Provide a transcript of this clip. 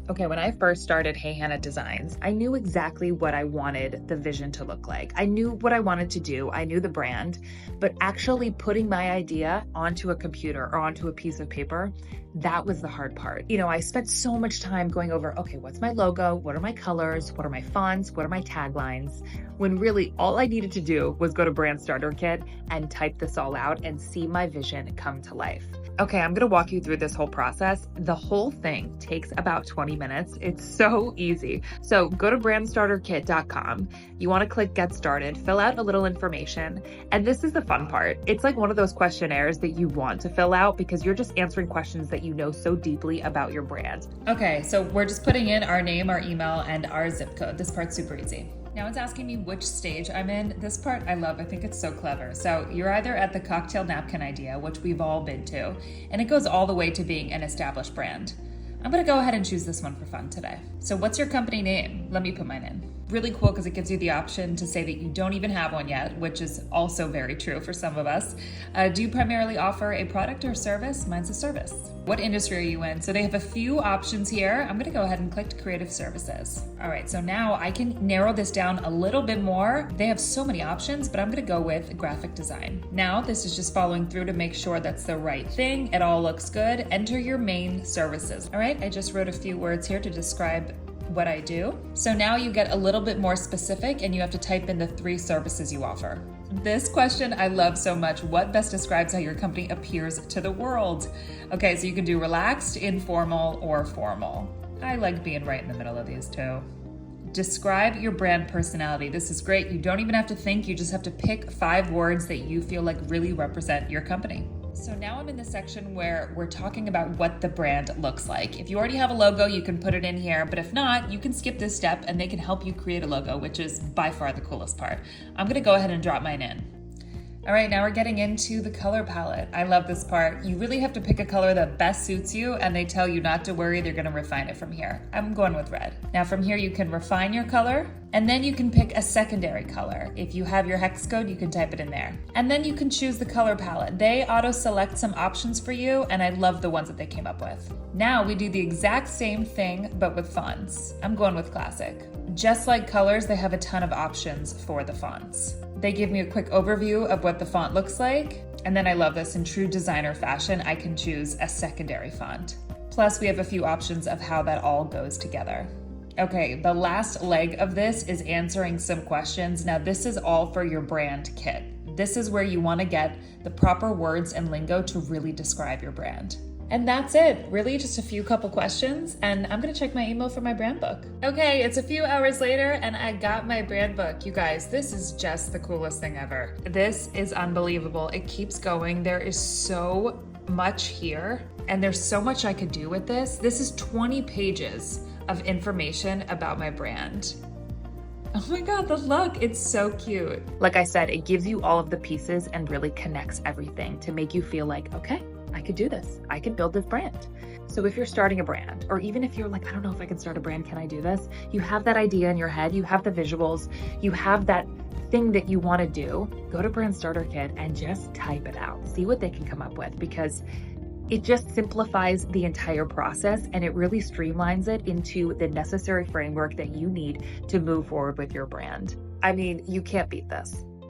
Okay, when I first started Hey Hannah Designs, I knew exactly what I wanted the vision to look like. I knew what I wanted to do. I knew the brand, but actually putting my idea onto a computer or onto a piece of paper, that was the hard part. I spent so much time going over, okay, what's my logo? What are my colors? What are my fonts? What are my taglines? When really all I needed to do was go to Brand Starter Kit and type this all out and see my vision come to life. Okay, I'm gonna walk you through this whole process. The whole thing takes about 20 minutes. It's so easy. So go to brandstarterkit.com. You wanna click Get Started, fill out a little information, and this is the fun part. It's like one of those questionnaires that you want to fill out because you're just answering questions that you know so deeply about your brand. Okay, so we're just putting in our name, our email, and our zip code. This part's super easy. Now it's asking me which stage I'm in. This part I love, I think it's so clever. So you're either at the cocktail napkin idea, which we've all been to, and it goes all the way to being an established brand. I'm gonna go ahead and choose this one for fun today. So what's your company name? Let me put mine in. Really cool because it gives you the option to say that you don't even have one yet, which is also very true for some of us. Do you primarily offer a product or service? Mine's a service. What industry are you in? So they have a few options here. I'm gonna go ahead and click Creative Services. All right, so now I can narrow this down a little bit more. They have so many options, but I'm gonna go with graphic design. Now this is just following through to make sure that's the right thing. It all looks good. Enter your main services. All right, I just wrote a few words here to describe what I do. So now you get a little bit more specific and you have to type in the 3 services you offer. This question I love so much. What best describes how your company appears to the world? Okay, so you can do relaxed, informal, or formal. I like being right in the middle of these two. Describe your brand personality. This is great. You don't even have to think. You just have to pick 5 words that you feel like really represent your company. So now I'm in the section where we're talking about what the brand looks like. If you already have a logo, you can put it in here, but if not, you can skip this step and they can help you create a logo, which is by far the coolest part. I'm gonna go ahead and drop mine in. All right, now we're getting into the color palette. I love this part. You really have to pick a color that best suits you, and they tell you not to worry, they're gonna refine it from here. I'm going with red. Now from here, you can refine your color, and then you can pick a secondary color. If you have your hex code, you can type it in there. And then you can choose the color palette. They auto-select some options for you, and I love the ones that they came up with. Now we do the exact same thing, but with fonts. I'm going with classic. Just like colors, they have a ton of options for the fonts. They give me a quick overview of what the font looks like. And then I love this, in true designer fashion, I can choose a secondary font. Plus we have a few options of how that all goes together. Okay, the last leg of this is answering some questions. Now this is all for your brand kit. This is where you want to get the proper words and lingo to really describe your brand. And that's it, really just a few couple questions, and I'm gonna check my email for my brand book. Okay, it's a few hours later and I got my brand book. You guys, this is just the coolest thing ever. This is unbelievable. It keeps going. There is so much here and there's so much I could do with this. This is 20 pages of information about my brand. Oh my God, the look, it's so cute. Like I said, it gives you all of the pieces and really connects everything to make you feel like, okay, I could do this. I could build this brand. So if you're starting a brand, or even if you're like, I don't know if I can start a brand, can I do this? You have that idea in your head, you have the visuals, you have that thing that you want to do, go to Brand Starter Kit and just type it out. See what they can come up with, because it just simplifies the entire process and it really streamlines it into the necessary framework that you need to move forward with your brand. I mean, you can't beat this.